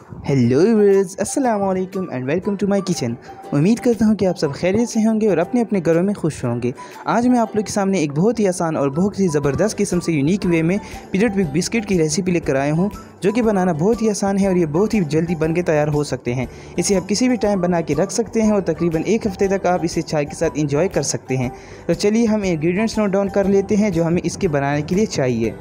Hello viewers, अस्सलाम वालेकुम and welcome to my kitchen. उम्मीद करता हूँ कि आप सब खैरियत से होंगे और अपने अपने घरों में खुश होंगे। आज मैं आप लोग के सामने एक बहुत ही आसान और बहुत ही ज़बरदस्त किस्म से यूनिक वे में पीनट बिग बिस्किट की रेसिपी लेकर आया हूँ, जो कि बनाना बहुत ही आसान है और ये बहुत ही जल्दी बन के तैयार हो सकते हैं। इसे आप किसी भी टाइम बना के रख सकते हैं और तकरीबन एक हफ़्ते तक आप इसे चाय के साथ इंजॉय कर सकते हैं। तो चलिए हम इंग्रेडिएंट्स नोट डाउन कर लेते हैं जो हमें इसके बनाने के लिए चाहिए।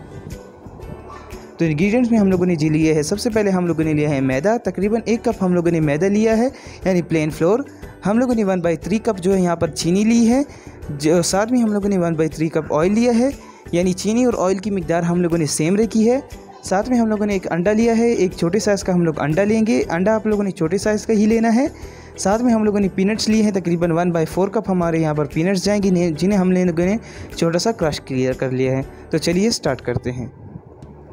तो इंग्रेडिएंट्स में हम लोगों ने जी लिया है, सबसे पहले हम लोगों ने लिया है मैदा। तकरीबन 1 कप हम लोगों ने मैदा लिया है, यानी प्लेन फ्लोर। हम लोगों ने 1/3 कप जो है यहाँ पर चीनी ली है, जो साथ में हम लोगों ने 1/3 कप ऑयल लिया है, यानी चीनी और ऑयल की मिकदार हम लोगों ने सेम रखी है। साथ में हम लोगों ने एक अंडा लिया है, एक छोटे साइज़ का हम लोग अंडा लेंगे। अंडा आप लोगों ने छोटे साइज़ का ही लेना है। साथ में हम लोगों ने पीनट्स लिए हैं, तकरीबन 1/4 कप हमारे यहाँ पर पीनट्स जाएंगे, जिन्हें हम लोगों ने छोटा सा क्रश क्लियर कर लिया है। तो चलिए स्टार्ट करते हैं।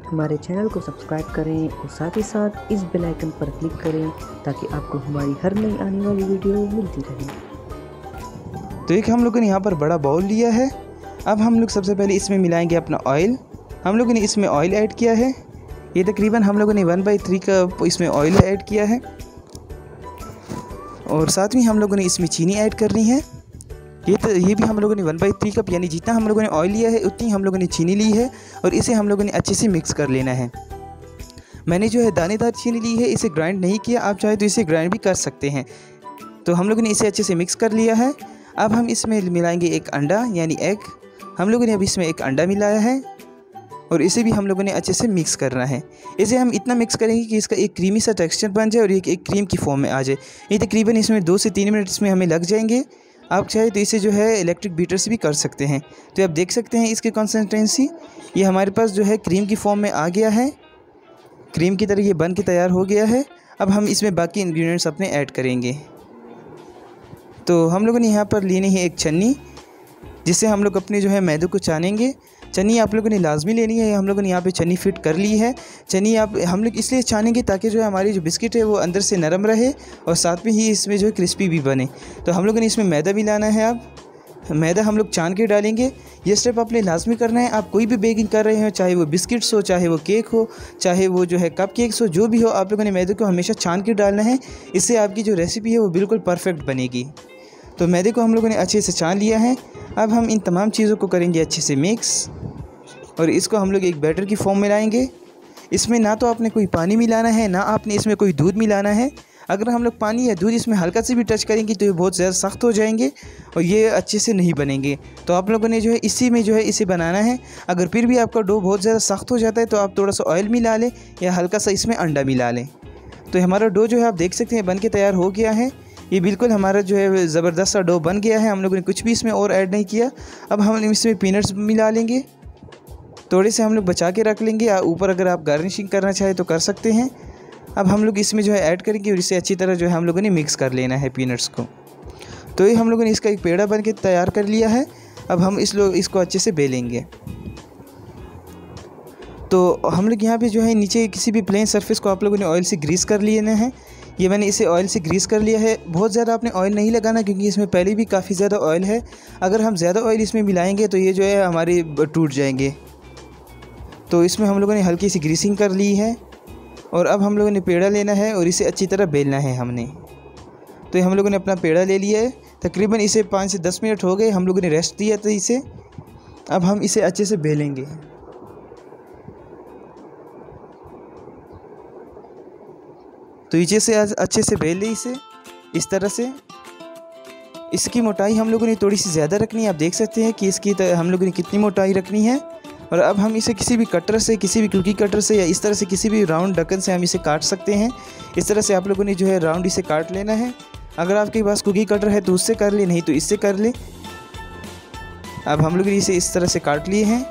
हमारे चैनल को सब्सक्राइब करें और साथ ही साथ इस बेल आइकन पर क्लिक करें ताकि आपको हमारी हर नई आने वाली वीडियो मिलती रहे। तो एक हम लोगों ने यहाँ पर बड़ा बाउल लिया है। अब हम लोग सबसे पहले इसमें मिलाएंगे अपना ऑयल। हम लोगों ने इसमें ऑयल ऐड किया है, ये तकरीबन हम लोगों ने 1/3 कप इसमें ऑयल ऐड किया है। और साथ में हम लोगों ने इसमें चीनी ऐड करनी है। ये भी हम लोगों ने 1/3 कप, यानी जितना हम लोगों ने ऑयल लिया है उतनी हम लोगों ने चीनी ली है और इसे हम लोगों ने अच्छे से मिक्स कर लेना है। मैंने जो है दानेदार चीनी ली है, इसे ग्राइंड नहीं किया, आप चाहे तो इसे ग्राइंड भी कर सकते हैं। तो हम लोगों ने इसे अच्छे से मिक्स कर लिया है। अब हम इसमें मिलाएंगे एक अंडा, यानी एग। हम लोगों ने अब इसमें एक अंडा मिलाया है और इसे भी हम लोगों ने अच्छे से मिक्स करना है। इसे हम इतना मिक्स करेंगे कि इसका एक क्रीमी सा टेक्सचर बन जाए और एक क्रीम की फॉर्म में आ जाए। ये तकरीबन इसमें 2 से 3 मिनट इसमें हमें लग जाएंगे। आप चाहे तो इसे जो है इलेक्ट्रिक बीटर से भी कर सकते हैं। तो आप देख सकते हैं इसकी कंसिस्टेंसी, ये हमारे पास जो है क्रीम की फॉर्म में आ गया है, क्रीम की तरह ये बन के तैयार हो गया है। अब हम इसमें बाकी इंग्रेडिएंट्स अपने ऐड करेंगे। तो हम लोगों ने यहाँ पर लेनी है एक छन्नी, जिससे हम लोग अपने जो है मैदे को छानेंगे। छन्नी आप लोगों ने लाजमी लेनी है, हम लोगों ने यहाँ पे छन्नी फिट कर ली है। छन्नी हम लोग इसलिए छानेंगे ताकि जो है हमारी जो बिस्किट है वो अंदर से नरम रहे और साथ में ही इसमें जो है क्रिस्पी भी बने। तो हम लोगों ने इसमें मैदा मिलाना है। अब मैदा हम लोग छान के डालेंगे। ये स्टेप आपने लाजमी करना है। आप कोई भी बेकिंग कर रहे हो, चाहे वो बिस्किट्स हो, चाहे वो केक हो, चाहे वो जो है कप केक्स हो, जो भी हो, आप लोगों ने मैदे को हमेशा छान के डालना है। इससे आपकी जो रेसिपी है वो बिल्कुल परफेक्ट बनेगी। तो मैदे को हम लोगों ने अच्छे से छान लिया है। अब हम इन तमाम चीज़ों को करेंगे अच्छे से मिक्स और इसको हम लोग एक बैटर की फॉर्म में लाएंगे। इसमें ना तो आपने कोई पानी मिलाना है, ना आपने इसमें कोई दूध मिलाना है। अगर हम लोग पानी या दूध इसमें हल्का से भी टच करेंगे तो ये बहुत ज़्यादा सख्त हो जाएंगे और ये अच्छे से नहीं बनेंगे। तो आप लोगों ने जो है इसी में जो है इसे बनाना है। अगर फिर भी आपका डो बहुत ज़्यादा सख्त हो जाता है तो आप थोड़ा सा ऑयल मिला लें या हल्का सा इसमें अंडा मिला लें। तो हमारा डो जो है आप देख सकते हैं बन के तैयार हो गया है। ये बिल्कुल हमारा जो है ज़बरदस्त सा डो बन गया है। हम लोगों ने कुछ भी इसमें और ऐड नहीं किया। अब हम इसमें पीनट्स मिला लेंगे, थोड़े से हम लोग बचा के रख लेंगे। ऊपर अगर आप गार्निशिंग करना चाहें तो कर सकते हैं। अब हम लोग इसमें जो है ऐड करेंगे और इसे अच्छी तरह जो है हम लोगों ने मिक्स कर लेना है पीनट्स को। तो ये हम लोगों ने इसका एक पेड़ा बन के तैयार कर लिया है। अब हम इसको अच्छे से बेलेंगे। तो हम लोग यहाँ पे जो है नीचे किसी भी प्लेन सरफेस को आप लोगों ने ऑयल से ग्रीस कर लेना है। ये मैंने इसे ऑयल से ग्रीस कर लिया है। बहुत ज़्यादा आपने ऑयल नहीं लगाना क्योंकि इसमें पहले भी काफ़ी ज़्यादा ऑयल है। अगर हम ज़्यादा ऑयल इसमें मिलाएंगे तो ये जो है हमारे टूट जाएंगे। तो इसमें हम लोगों ने हल्की सी ग्रीसिंग कर ली है और अब हम लोगों ने पेड़ा लेना है और इसे अच्छी तरह बेलना है हमने। तो हम लोगों ने अपना पेड़ा ले लिया है। तकरीबन इसे 5 से 10 मिनट हो गए, हम लोगों ने रेस्ट दिया था इसे। अब हम इसे अच्छे से बेलेंगे। तो नीचे से अच्छे से बेल ले इसे इस तरह से। इसकी मोटाई हम लोगों ने थोड़ी सी ज़्यादा रखनी है। आप देख सकते हैं कि इसकी हम लोगों ने कितनी मोटाई रखनी है। और अब हम इसे किसी भी कटर से, किसी भी कुकी कटर से या इस तरह से किसी भी राउंड ढक्कन से हम इसे काट सकते हैं। इस तरह से आप लोगों ने जो है राउंड इसे काट लेना है। अगर आपके पास कुकी कटर है तो उससे कर ले, नहीं तो इससे कर ले। अब हम लोग इसे इस तरह से काट लिए हैं।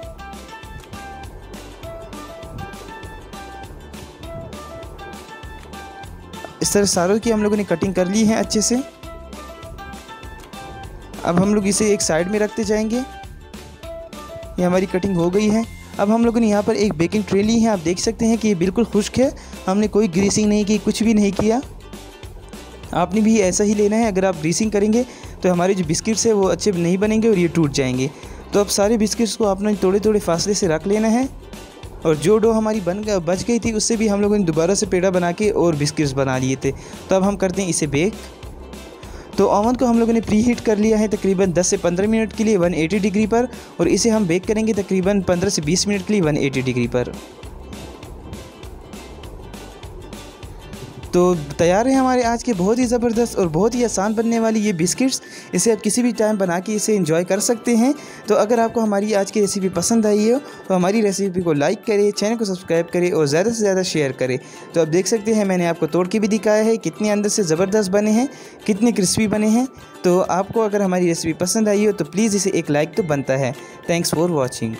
इस तरह सारों की हम लोगों ने कटिंग कर ली है अच्छे से। अब हम लोग इसे एक साइड में रखते जाएंगे। ये हमारी कटिंग हो गई है। अब हम लोगों ने यहाँ पर एक बेकिंग ट्रे ली है। आप देख सकते हैं कि ये बिल्कुल खुश्क है, हमने कोई ग्रीसिंग नहीं की, कुछ भी नहीं किया। आपने भी ऐसा ही लेना है। अगर आप ग्रीसिंग करेंगे तो हमारे जो बिस्किट्स है वो अच्छे नहीं बनेंगे और ये टूट जाएंगे। तो अब सारे बिस्किट्स को आपने थोड़े थोड़े फासले से रख लेना है और जो डो हमारी बच गई थी उससे भी हम लोगों ने दोबारा से पेड़ा बना के और बिस्किट्स बना लिए थे। तो अब हम करते हैं इसे बेक। तो ओवन को हम लोगों ने प्री हीट कर लिया है तकरीबन 10 से 15 मिनट के लिए 180 डिग्री पर, और इसे हम बेक करेंगे तकरीबन 15 से 20 मिनट के लिए 180 डिग्री पर। तो तैयार है हमारे आज के बहुत ही ज़बरदस्त और बहुत ही आसान बनने वाली ये बिस्किट्स। इसे आप किसी भी टाइम बना के इसे एंजॉय कर सकते हैं। तो अगर आपको हमारी आज की रेसिपी पसंद आई हो तो हमारी रेसिपी को लाइक करें, चैनल को सब्सक्राइब करें और ज़्यादा से ज़्यादा शेयर करें। तो आप देख सकते हैं मैंने आपको तोड़ के भी दिखाया है कितने अंदर से ज़बरदस्त बने हैं, कितने क्रिस्पी बने हैं। तो आपको अगर हमारी रेसिपी पसंद आई हो तो प्लीज़ इसे एक लाइक तो बनता है। Thanks for watching.